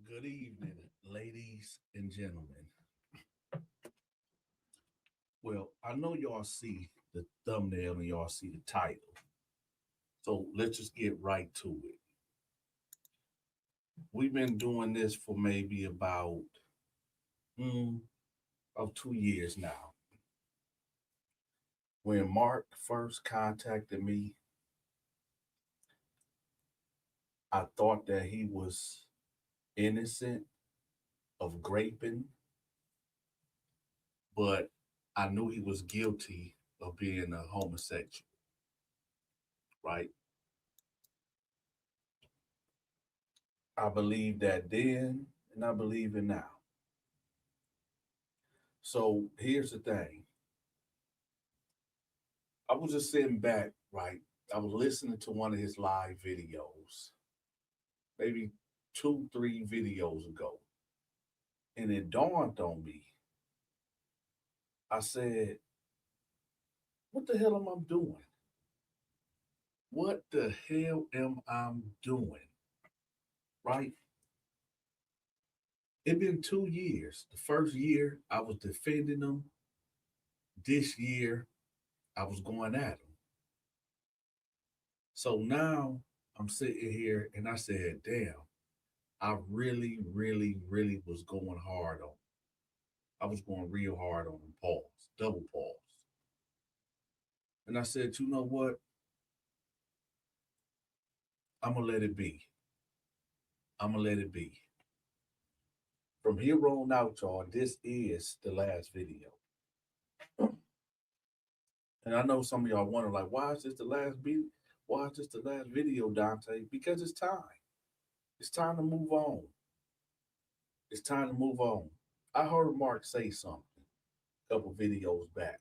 Good evening, ladies and gentlemen. Well, I know y'all see the thumbnail and y'all see the title. So let's just get right to it. We've been doing this for maybe mm, about 2 years now. When Mark first contacted me, I thought that he was innocent of graping, but I knew he was guilty of being a homosexual, right? I believe that then and I believe it now. So here's the thing. I was just sitting back, right? I was listening to one of his live videos, maybe 2, 3 videos ago. And it dawned on me. I said, what the hell am I doing? What the hell am I doing? Right? It been 2 years. The first year I was defending him. This year I was going at him. So now I'm sitting here and I said, damn, I really, really, really was going hard on. I was going real hard on him. Pause, double pause. And I said, you know what? I'm gonna let it be. I'm gonna let it be. From here on out, y'all, this is the last video. And I know some of y'all wonder, like, why is this the last video? Why is this the last video, Dante? Because it's time. It's time to move on. It's time to move on. I heard Mark say something a couple videos back,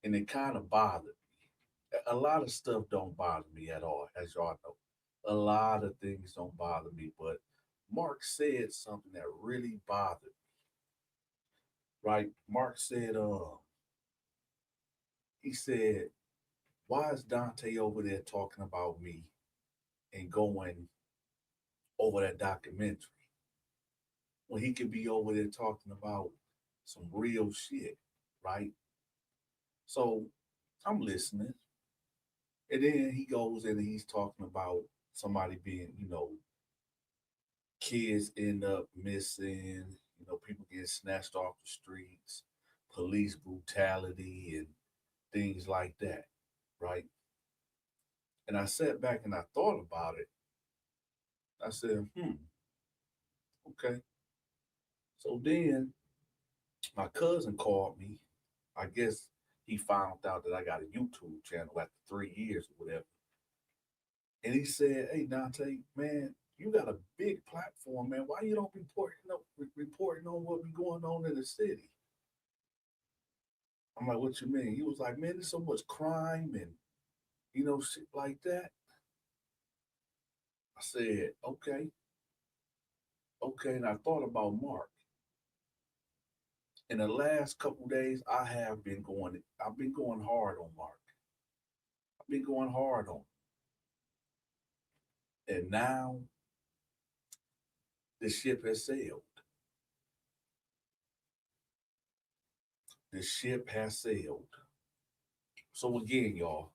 and it kind of bothered me. A lot of stuff don't bother me at all, as y'all know. A lot of things don't bother me, but Mark said something that really bothered me, right? Mark said, he said, why is Dante over there talking about me and going over that documentary when he could be over there talking about some real shit, right? So I'm listening. And then he goes in and he's talking about somebody being, kids end up missing, people getting snatched off the streets, police brutality, and things like that, right? And I sat back and I thought about it. I said, okay. So then my cousin called me. I guess he found out that I got a YouTube channel after 3 years or whatever. And he said, hey, Dante, man, you got a big platform, man. Why you don't reporting on what be going on in the city? I'm like, what you mean? He was like, man, there's so much crime and, shit like that. I said, okay, okay. And I thought about Mark. In the last couple days, I've been going hard on Mark. I've been going hard on him. And now the ship has sailed. The ship has sailed. So again, y'all,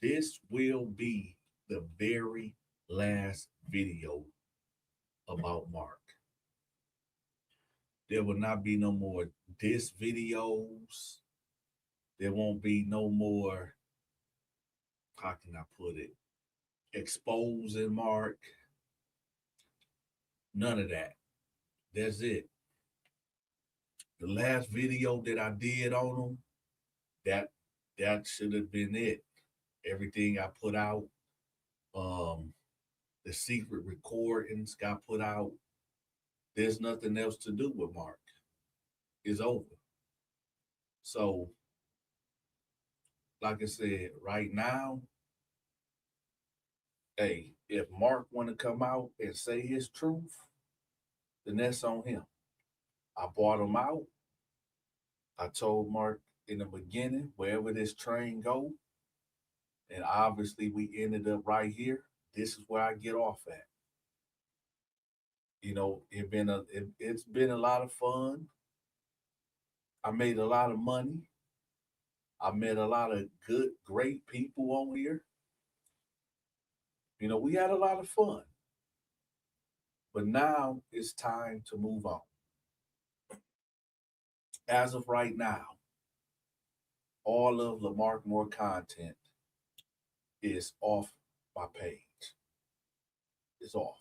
this will be the very last video about Mark. There will not be no more diss videos. There won't be no more, how can I put it, exposing Mark. None of that. That's it. The last video that I did on him, that that should have been it. Everything I put out, um, the secret recordings got put out. There's nothing else to do with Mark. It's over. So, like I said, right now, hey, if Mark want to come out and say his truth, then that's on him. I bought him out. I told Mark in the beginning, wherever this train go, and obviously we ended up right here. This is where I get off at. It's been a lot of fun. I made a lot of money. I met a lot of good, great people on here. We had a lot of fun. But now it's time to move on. As of right now, all of Lamark Moore content is off my page. It's off.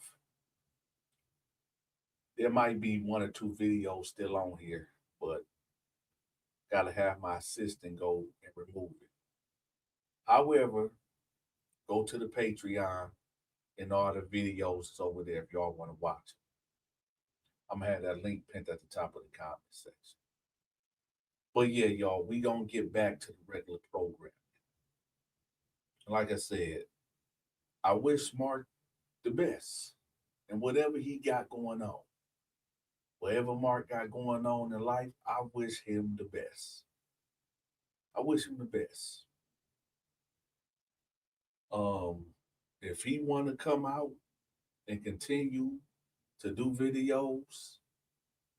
There might be one or two videos still on here, but gotta have my assistant go and remove it. However, go to the Patreon and all the videos is over there if y'all want to watch it. I'm gonna have that link pinned at the top of the comment section. But yeah, y'all, we gonna get back to the regular program. Like I said, I wish Mark the best and whatever he got going on. Whatever Mark got going on in life, I wish him the best. I wish him the best. Um, if he want to come out and continue to do videos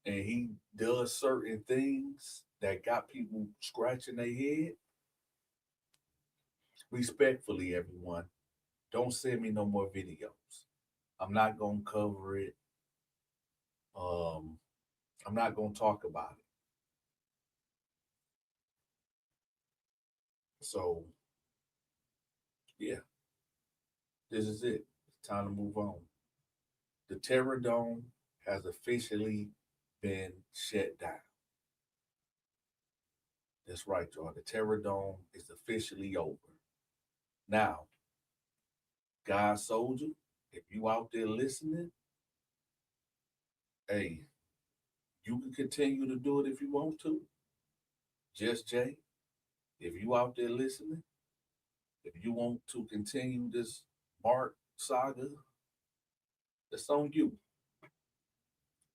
and he does certain things that got people scratching their head, respectfully, everyone, don't send me no more videos. I'm not gonna cover it. Um, I'm not gonna talk about it. So yeah, this is it. It's time to move on. The Terror Dome has officially been shut down. That's right, y'all. The Terror Dome is officially over. Now, God Soldier, if you out there listening, hey, you can continue to do it if you want to. Just Jay, if you out there listening, if you want to continue this Mark saga, it's on you.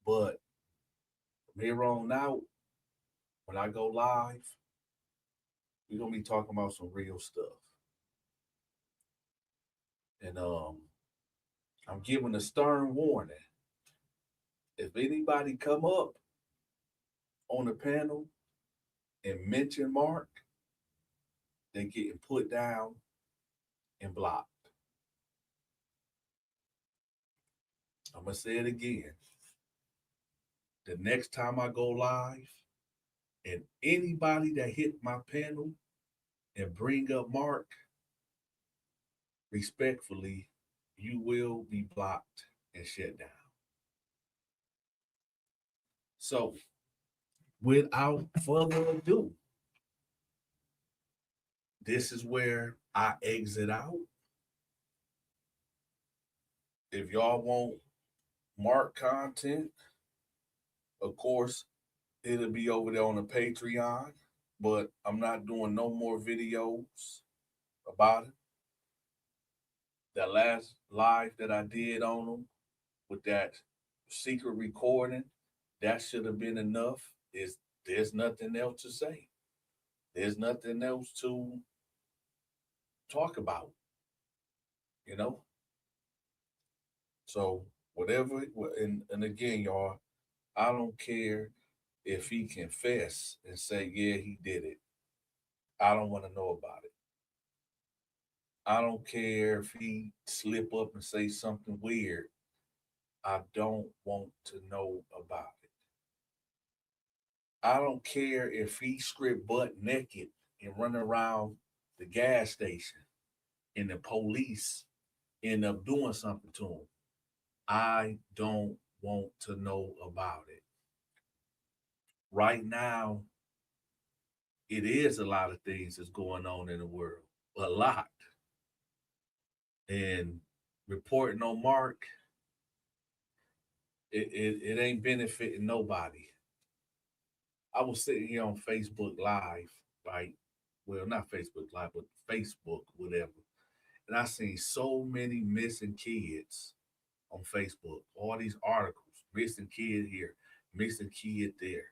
But from here on out, when I go live, we're gonna be talking about some real stuff. And I'm giving a stern warning. If anybody come up on the panel and mention Mark, they getting put down and blocked. I'm gonna say it again. The next time I go live, and anybody that hit my panel and bring up Mark, respectfully, you will be blocked and shut down. So, without further ado, this is where I exit out. If y'all want Mark content, of course, it'll be over there on the Patreon, but I'm not doing no more videos about it. That last live that I did on them with that secret recording, that should have been enough. There's nothing else to say. There's nothing else to talk about, you know? So whatever, and again, y'all, I don't care if he confess and say, yeah, he did it. I don't want to know about it. I don't care if he slip up and say something weird. I don't want to know about it. I don't care if he script butt naked and run around the gas station and the police end up doing something to him. I don't want to know about it. Right now, it is a lot of things that's going on in the world. A lot. And reporting on Mark, it ain't benefiting nobody. I was sitting here on Facebook Live, right? Well, not Facebook Live, but Facebook, whatever. And I seen so many missing kids on Facebook. All these articles, missing kid here, missing kid there,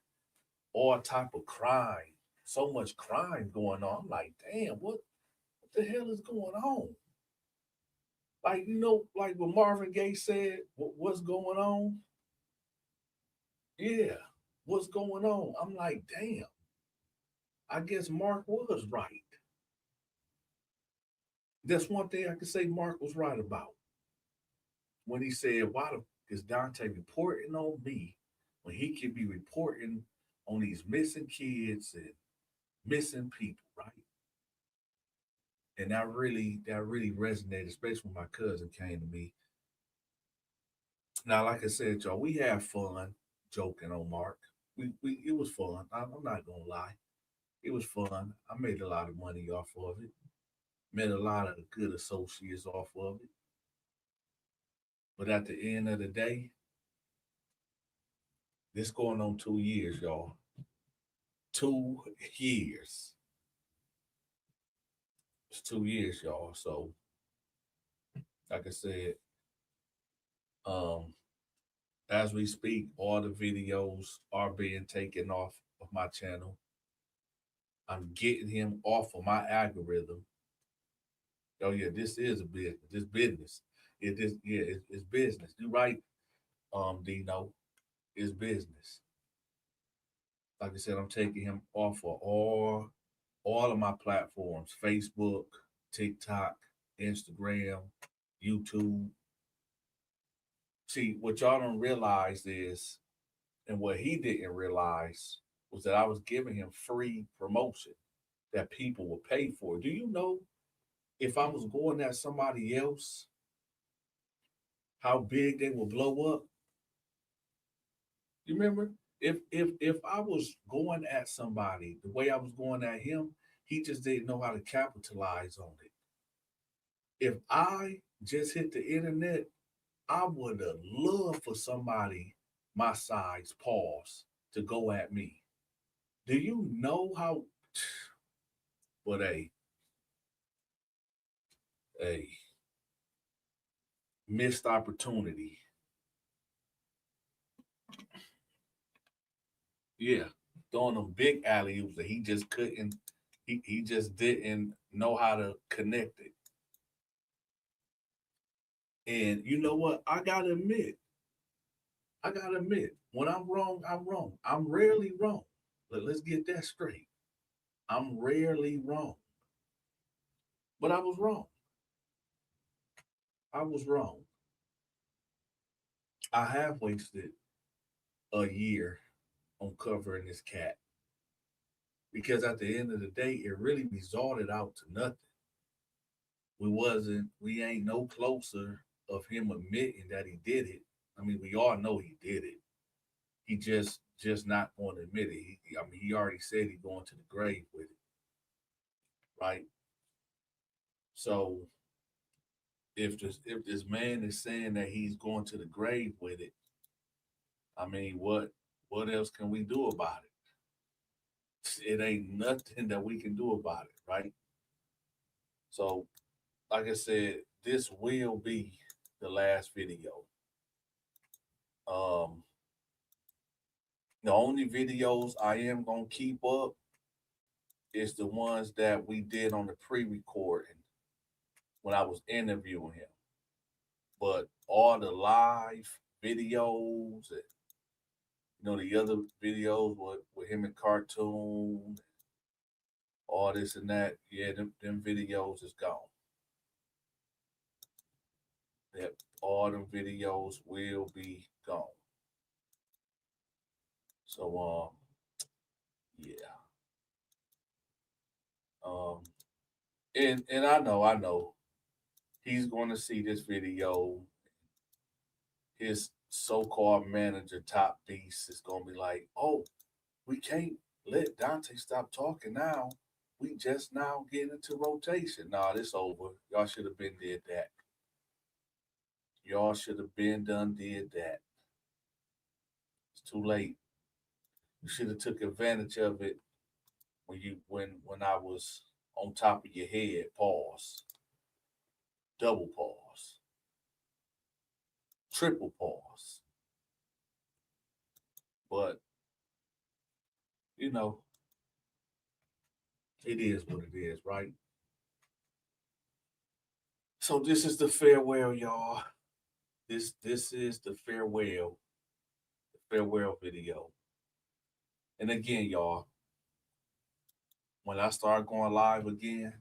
all type of crime. So much crime going on. I'm like, damn, what the hell is going on? Like, like what Marvin Gaye said, what's going on? Yeah, what's going on? I'm like, damn, I guess Mark was right. That's one thing I can say Mark was right about when he said, why is Dante reporting on me when he could be reporting on these missing kids and missing people, right? And that really resonated, especially when my cousin came to me. Now, like I said, y'all, we have fun joking on Mark. We it was fun. I'm not gonna lie. It was fun. I made a lot of money off of it. Met a lot of good associates off of it. But at the end of the day, this going on 2 years, y'all. 2 years. It's 2 years, y'all. So, like I said, um, as we speak, all the videos are being taken off of my channel. I'm getting him off of my algorithm. Oh yeah, this is a business. This business. It is yeah, it's business. You right, Dino. It's business. Like I said, I'm taking him off of all of my platforms: Facebook, TikTok, Instagram, YouTube. See, what y'all don't realize is, and what he didn't realize was that I was giving him free promotion that people would pay for. Do you know if I was going at somebody else, how big they would blow up? You remember? If I was going at somebody the way I was going at him, he just didn't know how to capitalize on it. If I just hit the internet, I would have loved for somebody my size, pause, to go at me. Do you know how what a missed opportunity? Yeah, throwing them big alley oops that he just couldn't. He just didn't know how to connect it. And you know what? I gotta admit, when I'm wrong, I'm wrong. I'm rarely wrong. Let's get that straight. I'm rarely wrong. But I was wrong. I was wrong. I have wasted a year on covering this cat because at the end of the day, it really resulted out to nothing. We ain't no closer of him admitting that he did it. I mean, we all know he did it. He just not going to admit it. I mean, he already said he's going to the grave with it, right? So if this man is saying that he's going to the grave with it, I mean, what else can we do about it? It ain't nothing that we can do about it, right? So, like I said, this will be the last video. Um, the only videos I am gonna keep up is the ones that we did on the pre-recording when I was interviewing him. But all the live videos and the other videos with him in cartoon, all this and that, yeah, them videos is gone. That all them videos will be gone. So yeah. Um and I know he's gonna see this video. His so-called manager, Top Beast, is gonna be like, "Oh, we can't let Dante stop talking now. We just now getting into rotation. Nah, this over. Y'all should have been did that. Y'all should have been done did that. It's too late. You should have took advantage of it when I was on top of your head. Pause. Double pause. Triple pause. But you know, it is what it is, right? So this is the farewell, y'all. This is the farewell. farewell video. And again, y'all, when I start going live again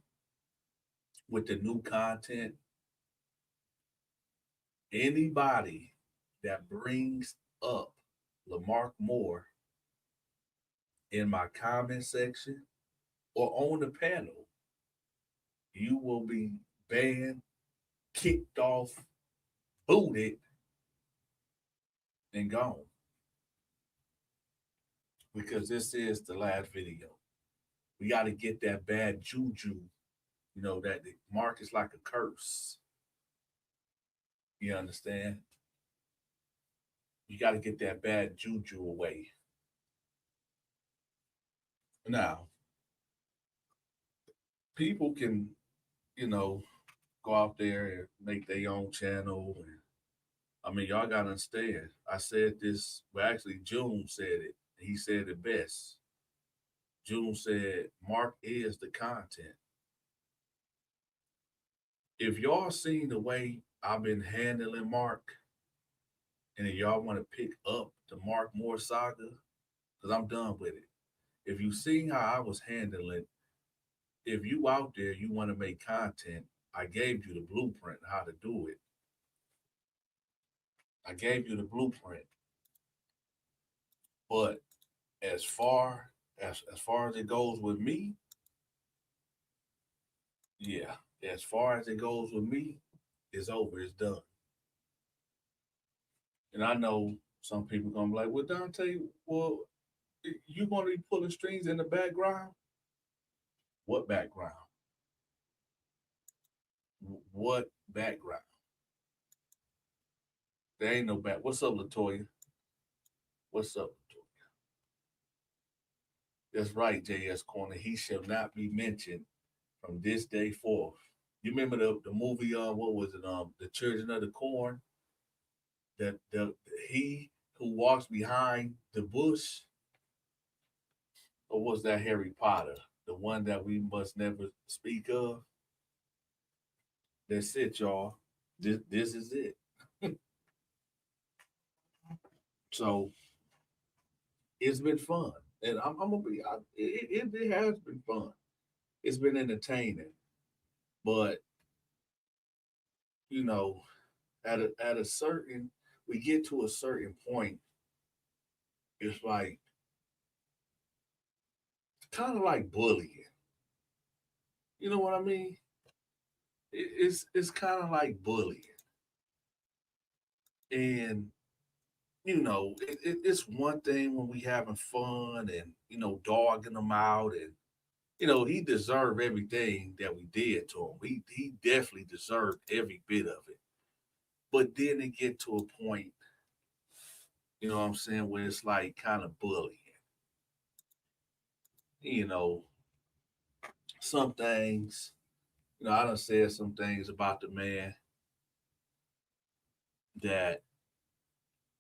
with the new content, anybody that brings up Lamark Moore in my comment section or on the panel, you will be banned, kicked off, booted, and gone. Because this is the last video. We got to get that bad juju, that the mark is like a curse. You understand? You got to get that bad juju away. Now, people can, you know, go out there and make their own channel. And I mean, y'all got to understand. I said this, well, actually, June said it. He said it best. June said, Mark is the content. If y'all seen the way I've been handling Mark, and if y'all want to pick up the Mark Moore saga, because I'm done with it. If you seen how I was handling, if you out there, you want to make content, I gave you the blueprint how to do it. I gave you the blueprint. But as far as it goes with me, yeah, as far as it goes with me, it's over, it's done. And I know some people gonna be like, well, Dante, well, you gonna be pulling strings in the background? What background? What background? There ain't no back. What's up, Latoya? What's up, Latoya? That's right, JS Corner. He shall not be mentioned from this day forth. You remember the movie? What was it? The Children of the Corn. That the he who walks behind the bush, or was that Harry Potter? The one that we must never speak of. That's it, y'all. This is it. So it's been fun, and I'm gonna be. It has been fun. It's been entertaining, but you know, at a certain, we get to a certain point. It's like kind of like bullying. You know what I mean? It's kind of like bullying, and it's one thing when we having fun and dogging them out, and he deserved everything that we did to him. He definitely deserved every bit of it. But then it get to a point, you know what I'm saying, where it's like kind of bullying. You know, some things, I done said some things about the man that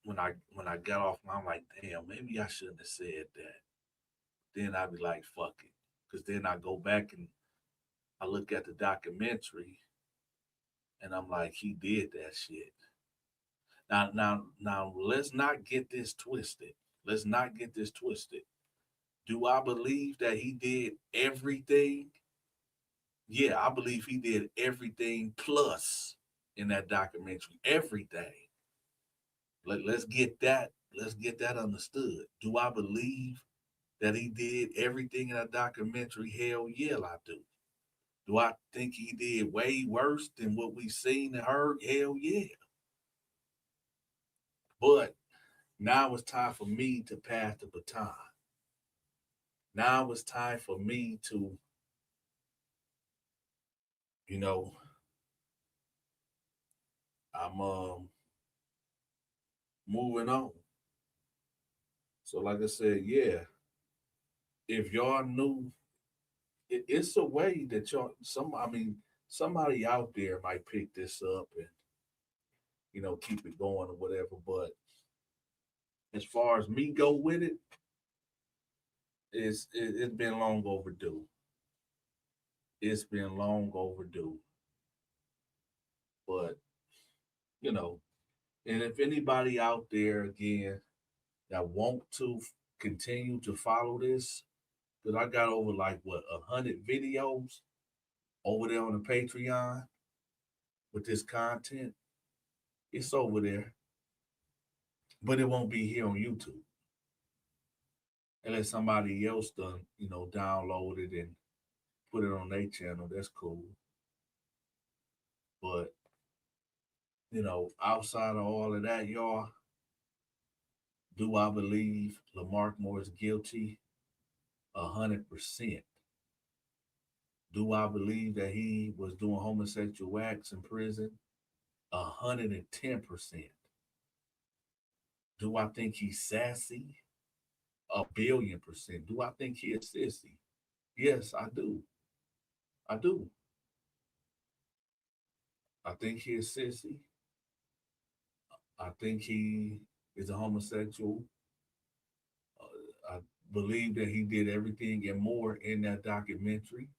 when I got off, I'm like, damn, maybe I shouldn't have said that. Then I'd be like, fuck it. Because then I go back and I look at the documentary and I'm like, he did that shit. Now, let's not get this twisted. Let's not get this twisted. Do I believe that he did everything? Yeah, I believe he did everything plus in that documentary. Everything. Let's get that. Let's get that understood. Do I believe that he did everything in that documentary? Hell yeah, I do. Do I think he did way worse than what we seen and heard? Hell yeah. But now it's time for me to pass the baton. Now it's time for me to, you know, I'm moving on. So like I said, yeah, if y'all knew, it's a way that somebody out there might pick this up and keep it going or whatever. But as far as me go with it, it's been long overdue. It's been long overdue. But you know, and if anybody out there again, that want to continue to follow this, because I got over like what 100 videos over there on the Patreon with this content. It's over there, but it won't be here on YouTube unless somebody else done, download it and put it on their channel. That's cool. But outside of all of that, y'all, do I believe Lamark Moore is guilty? 100%. Do I believe that he was doing homosexual acts in prison? 110%. Do I think he's sassy? 1,000,000,000%. Do I think he is sissy? Yes, I do. I do. I think he is sissy. I think he is a homosexual. I believe that he did everything and more in that documentary.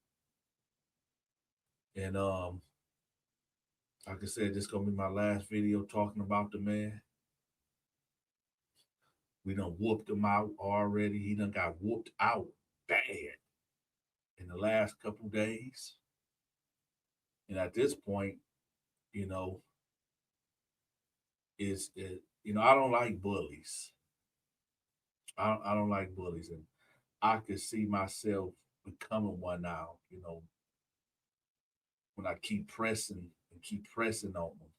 And like I said, this is gonna be my last video talking about the man. We done whooped him out already. He done got whooped out bad in the last couple days. And at this point, you know, I don't like bullies. I don't like bullies, and I could see myself becoming one now. When I keep pressing on them.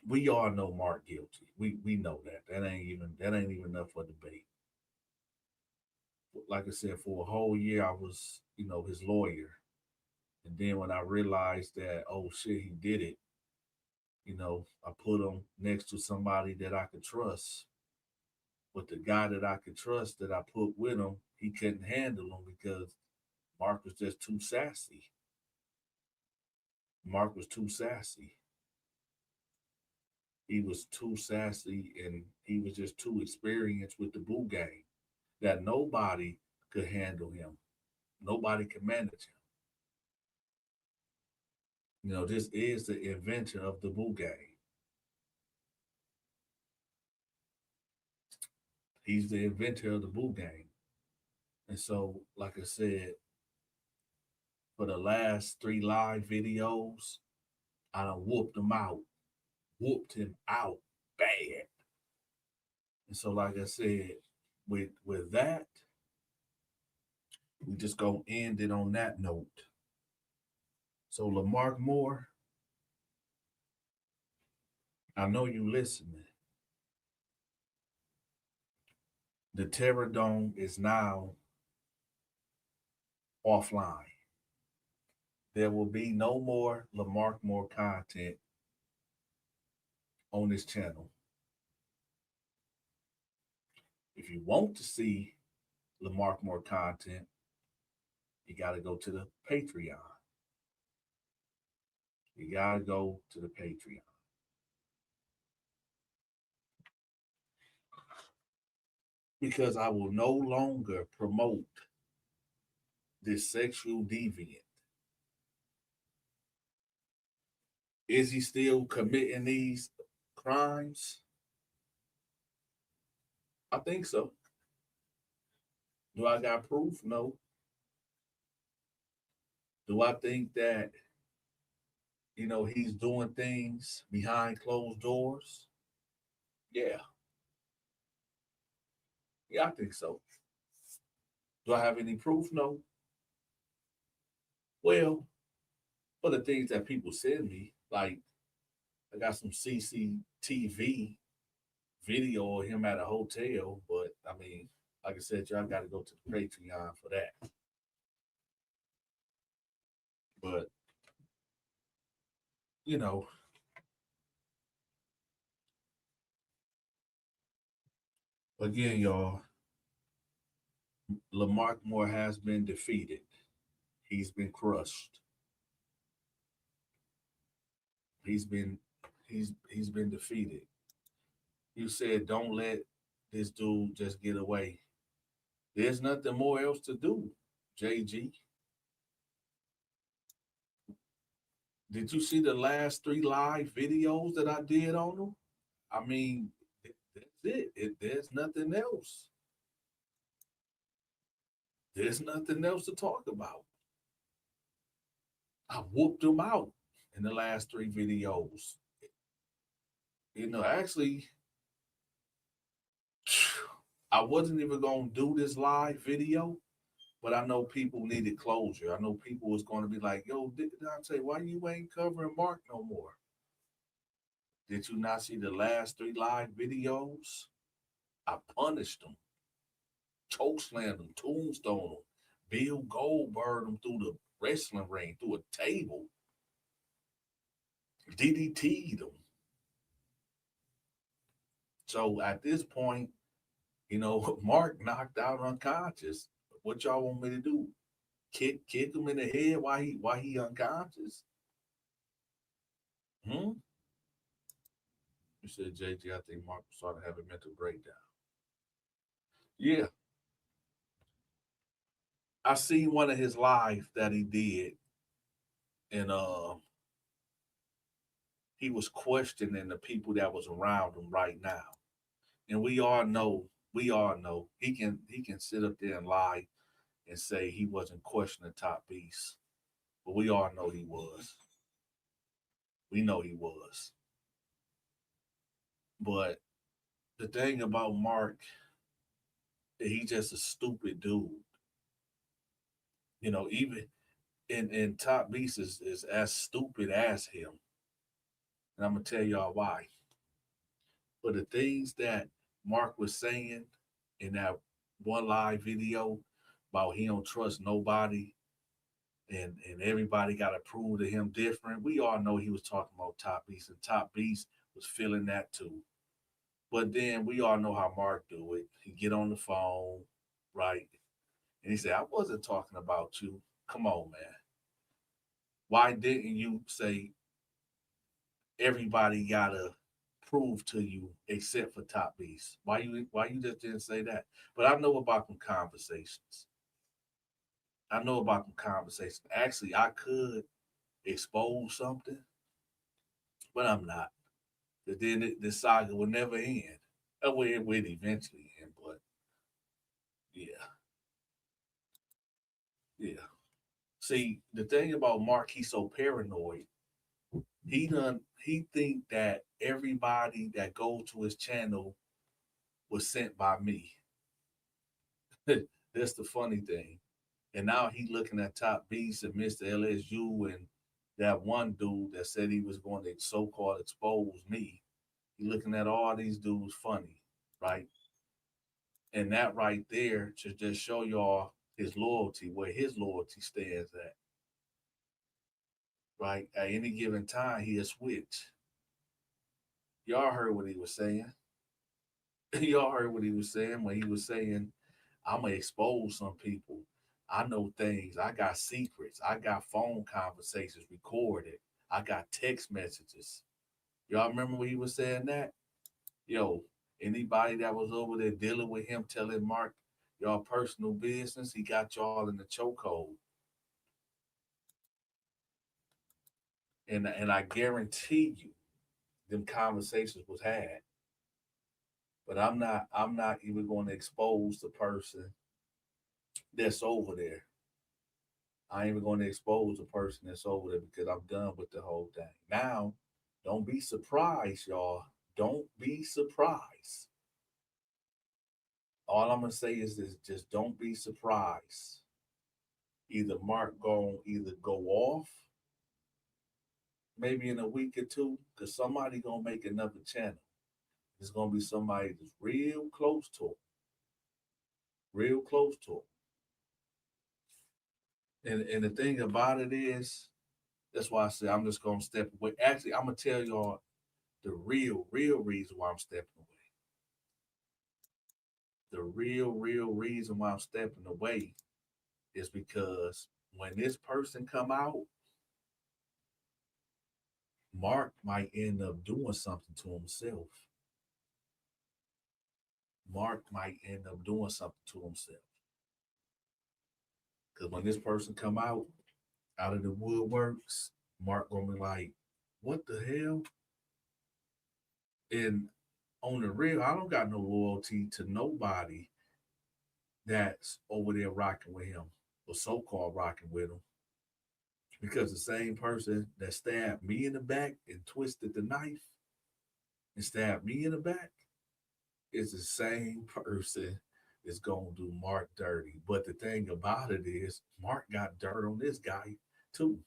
We all know Mark guilty. We know that. That ain't even up for debate. Like I said, for a whole year I was, his lawyer. And then when I realized that, oh shit, he did it, I put him next to somebody that I could trust. But the guy that I could trust that I put with him, he couldn't handle him because Mark was just too sassy. Mark was too sassy. He was too sassy and he was just too experienced with the boo game that nobody could handle him. Nobody could manage him. This is the inventor of the boo game. He's the inventor of the boo game. And so, like I said, for the last 3 live videos, I done whooped him out bad. And so, like I said, with that, we just gonna end it on that note. So Lamark Moore, I know you listening. The Terror Dome is now offline. There will be no more Lamark Moore content on this channel. If you want to see Lamark Moore content, you got to go to the Patreon. You got to go to the Patreon. Because I will no longer promote this sexual deviant. Is he still committing these crimes? I think so. Do I got proof? No. Do I think that, he's doing things behind closed doors? Yeah. Yeah, I think so. Do I have any proof? No. Well, for the things that people send me, like I got some CCTV video of him at a hotel, but I mean, like I said, y'all got to go to the Patreon for that. But, again, y'all, Lamark Moore has been defeated. He's been crushed. He's been defeated. You said don't let this dude just get away. There's nothing more else to do, JG. Did you see the last 3 live videos that I did on him? I mean, that's There's nothing else. There's nothing else to talk about. I whooped him out in the last three videos. Actually, I wasn't even gonna do this live video, but I know people needed closure. I know people was gonna be like, "Yo, Dante, why you ain't covering Mark no more? Did you not see the last three live videos? I punished them, chokeslammed them, tombstone them, Bill Goldberg them through the wrestling ring, through a table, DDT'd them." So at this point, Mark knocked out unconscious. What y'all want me to do? Kick him in the head while he unconscious? Hmm? You said, JG, I think Mark started having mental breakdown. Yeah. I seen one of his live that he did, and he was questioning the people that was around him right now. And we all know he can sit up there and lie and say he wasn't questioning Top Beast. But we all know he was. We know he was. But the thing about Mark, he's just a stupid dude. Even and Top Beast is as stupid as him. And I'm gonna tell y'all why. But the things that Mark was saying in that one live video about he don't trust nobody and everybody got to prove to him different. We all know he was talking about Top Beast, and Top Beast was feeling that too. But then we all know how Mark do it. He get on the phone, right? And he said, "I wasn't talking about you. Come on, man. Why didn't you say everybody gotta prove to you except for Top Beast? Why you just didn't say that?" But I know about them conversations. I know about them conversations. Actually, I could expose something, but I'm not. But then the saga will never end. Well, it would eventually end, but yeah, yeah. See, the thing about Mark, he's so paranoid. He think that everybody that go to his channel was sent by me. That's the funny thing. And now he looking at Top Beast and Mr. LSU and that one dude that said he was going to so-called expose me. He looking at all these dudes funny, right? And that right there to just show y'all his loyalty, where his loyalty stands at, right? At any given time, he'll switch. Y'all heard what he was saying. Y'all heard what he was saying when he was saying, "I'm gonna expose some people. I know things. I got secrets. I got phone conversations recorded. I got text messages." Y'all remember when he was saying that? Yo, anybody that was over there dealing with him, telling Mark y'all personal business, he got y'all in the chokehold. And I guarantee you, them conversations was had. But I'm not even going to expose the person that's over there. I ain't even going to expose the person that's over there because I'm done with the whole thing. Now, don't be surprised, y'all. Don't be surprised. All I'm gonna say is this: just don't be surprised. Either Mark going either go off, maybe in a week or two, because somebody gonna make another channel. It's gonna be somebody that's real close to him, real close to him. And the thing about it is, that's why I say I'm just gonna step away. Actually, I'm gonna tell y'all the real reason why I'm stepping away. The real reason why I'm stepping away is because when this person come out, Mark might end up doing something to himself. Mark might end up doing something to himself. Because when this person come out of the woodworks, Mark gonna be like, "What the hell?" And On the real, I don't got no loyalty to nobody that's over there rocking with him or so-called rocking with him. Because the same person that stabbed me in the back and twisted the knife and stabbed me in the back is the same person that's gonna do Mark dirty. But the thing about it is, Mark got dirt on this guy too.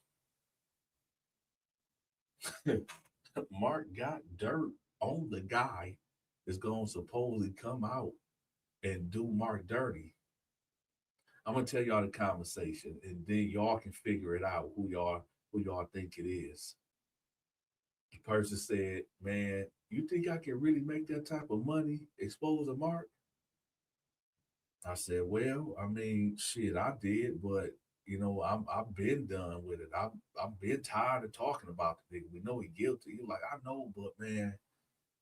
Mark got dirt on the guy that's gonna supposedly come out and do Mark dirty. I'm gonna tell y'all the conversation, and then y'all can figure it out who y'all think it is. The person said, "Man, you think I can really make that type of money expose a Mark?" I said, "Well, I mean, shit, I did, but I've been done with it. I've been tired of talking about the nigga. We know he guilty." He like, "I know, but man,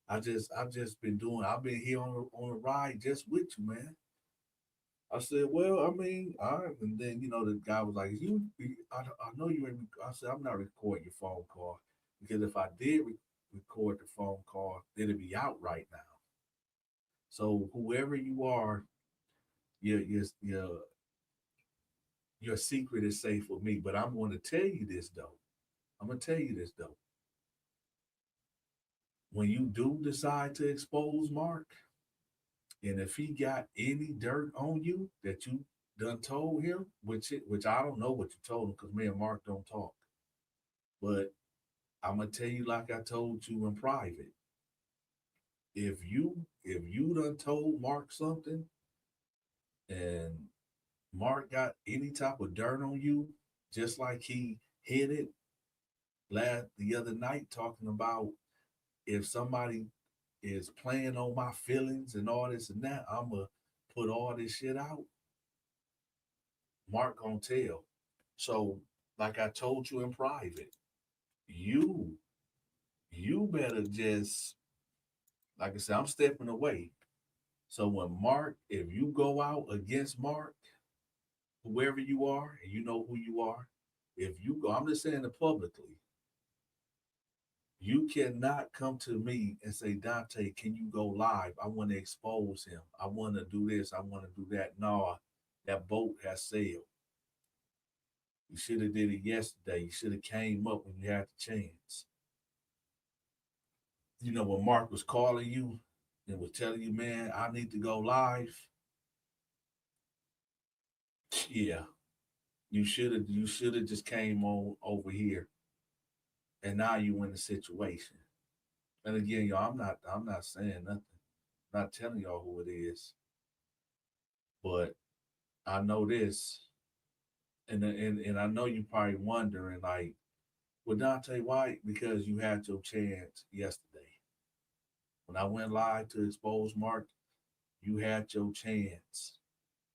I've just been doing. I've been here on a ride just with you, man." I said, "Well, I mean, all right." And then the guy was like, I know you ain't." I said, "I'm not recording your phone call because if I did record the phone call, it'd be out right now. So whoever you are, your your secret is safe with me. But I'm going to tell you this though. I'm gonna tell you this though. When you do decide to expose Mark, and if he got any dirt on you that you done told him, which I don't know what you told him because me and Mark don't talk. But I'm gonna tell you like I told you in private. If you done told Mark something and Mark got any type of dirt on you, just like he hit it the other night talking about if somebody is playing on my feelings and all this and that, I'ma put all this shit out. Mark gonna tell. So, like I told you in private, you you better just like I said, I'm stepping away. So when Mark, if you go out against Mark, whoever you are, and you know who you are, if you go, I'm just saying it publicly, you cannot come to me and say, Dante, can you go live? I want to expose him. I want to do this. I want to do that. No, that boat has sailed. You should have did it yesterday. You should have came up when you had the chance. When Mark was calling you and was telling you, man, I need to go live. Yeah, you should have just came on over here, and now you in the situation. And again, y'all, I'm not saying nothing. I'm not telling y'all who it is, but I know this, and I know you probably wondering like, well, Dante, why? Because you had your chance yesterday. When I went live to expose Mark, you had your chance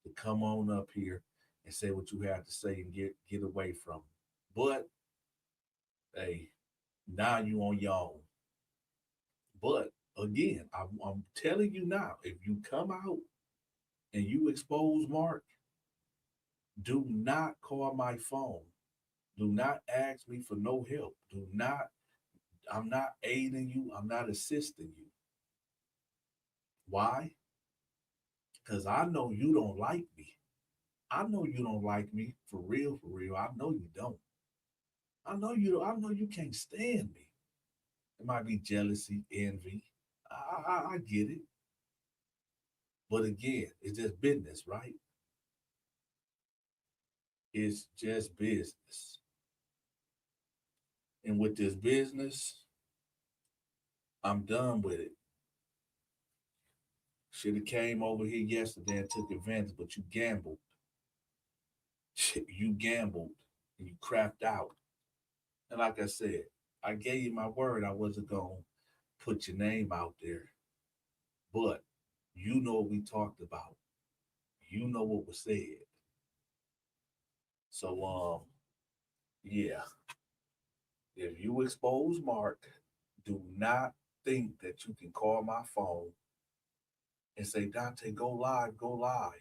to come on up here and say what you had to say and get away from him. But hey, now you on your own. But again, I'm telling you now, if you come out and you expose Mark, do not call my phone. Do not ask me for no help. Do not, I'm not aiding you. I'm not assisting you. Why? Because I know you don't like me. I know you don't like me for real, for real. I know you don't. I know you can't stand me. It might be jealousy, envy. I get it. But again, it's just business, right? It's just business. And with this business, I'm done with it. Should have came over here yesterday and took advantage, but you gambled. You gambled and you crapped out. And like I said, I gave you my word I wasn't going to put your name out there. But you know what we talked about. You know what was said. So yeah, if you expose Mark, do not think that you can call my phone and say, Dante, go live, go live.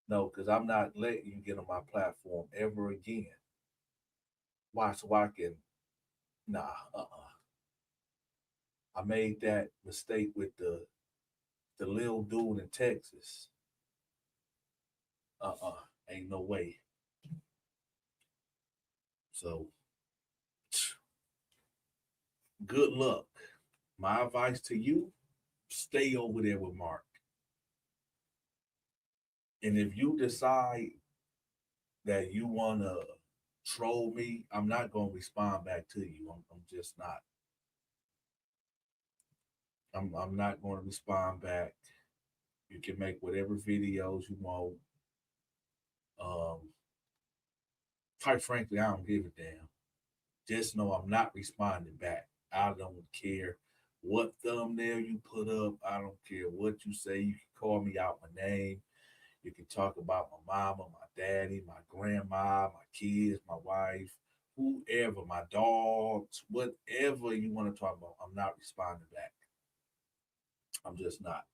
No, because I'm not letting you get on my platform ever again. Why? So I can, nah, uh-uh. I made that mistake with the little dude in Texas. Ain't no way. So good luck. My advice to you, stay over there with Mark. And if you decide that you want to troll me, I'm not going to respond back to you. I'm just not. I'm not going to respond back. You can make whatever videos you want. Um, Quite frankly, I don't give a damn. Just know I'm not responding back. I don't care what thumbnail you put up. I don't care what you say. You can call me out my name. You can talk about my mama, my daddy, my grandma, my kids, my wife, whoever, my dogs, whatever you want to talk about. I'm not responding back. I'm just not.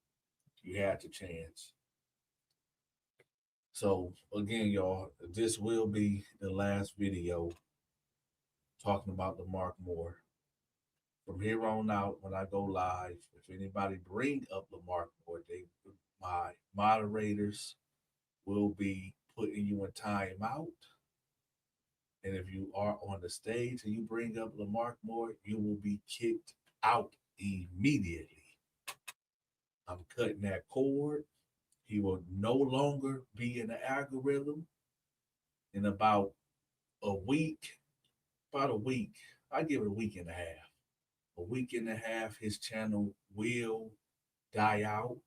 You had the chance. So again, y'all, this will be the last video talking about Lamark Moore. From here on out, when I go live, if anybody bring up Lamark Moore, my moderators will be putting you in timeout. And if you are on the stage and you bring up Lamark Moore, you will be kicked out immediately. I'm cutting that cord. He will no longer be in the algorithm. In a week, about a week, I give it a week and a half. A week and a half, his channel will die out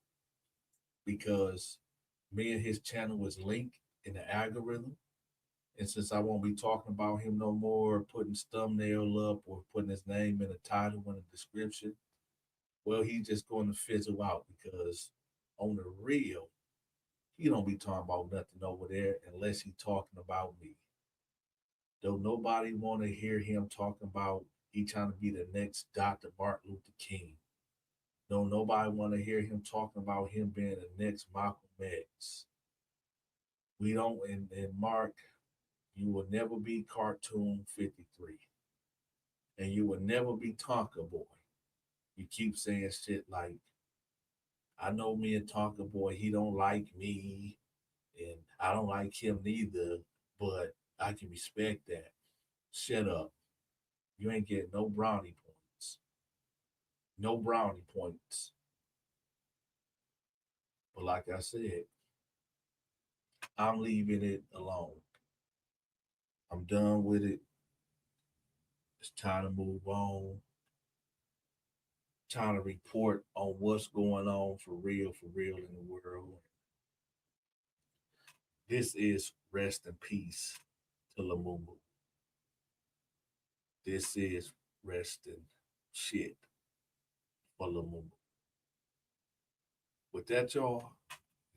because me and his channel was linked in the algorithm. And since I won't be talking about him no more, putting his thumbnail up or putting his name in the title and the description, well, he's just going to fizzle out because on the real, he don't be talking about nothing over there unless he talking about me. Don't nobody want to hear him talking about he trying to be the next Dr. Martin Luther King. Don't nobody want to hear him talking about him being the next Malcolm X. We don't, and Mark, you will never be Cartoon 53. And you will never be Tonka Boy. You keep saying shit like, I know me and Tonka Boy, he don't like me, and I don't like him neither, but I can respect that. Shut up. You ain't getting no brownie points. No brownie points. But like I said, I'm leaving it alone. I'm done with it. It's time to move on. Time to report on what's going on for real in the world. This is rest in peace to Lamumu. This is rest in shit for Lamumu. With that, y'all,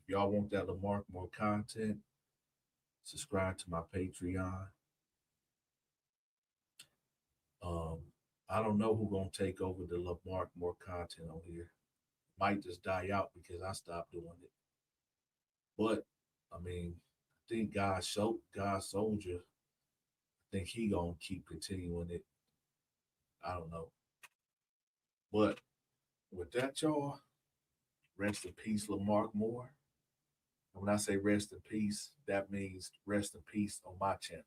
if y'all want that Lamark more content, subscribe to my Patreon. Um, I don't know who's gonna take over the Lamark more content on here. Might just die out because I stopped doing it. But I mean, I think God Soldier, I think he gonna keep continuing it. I don't know. But with that, y'all, rest in peace, Lamark Moore. And when I say rest in peace, that means rest in peace on my channel.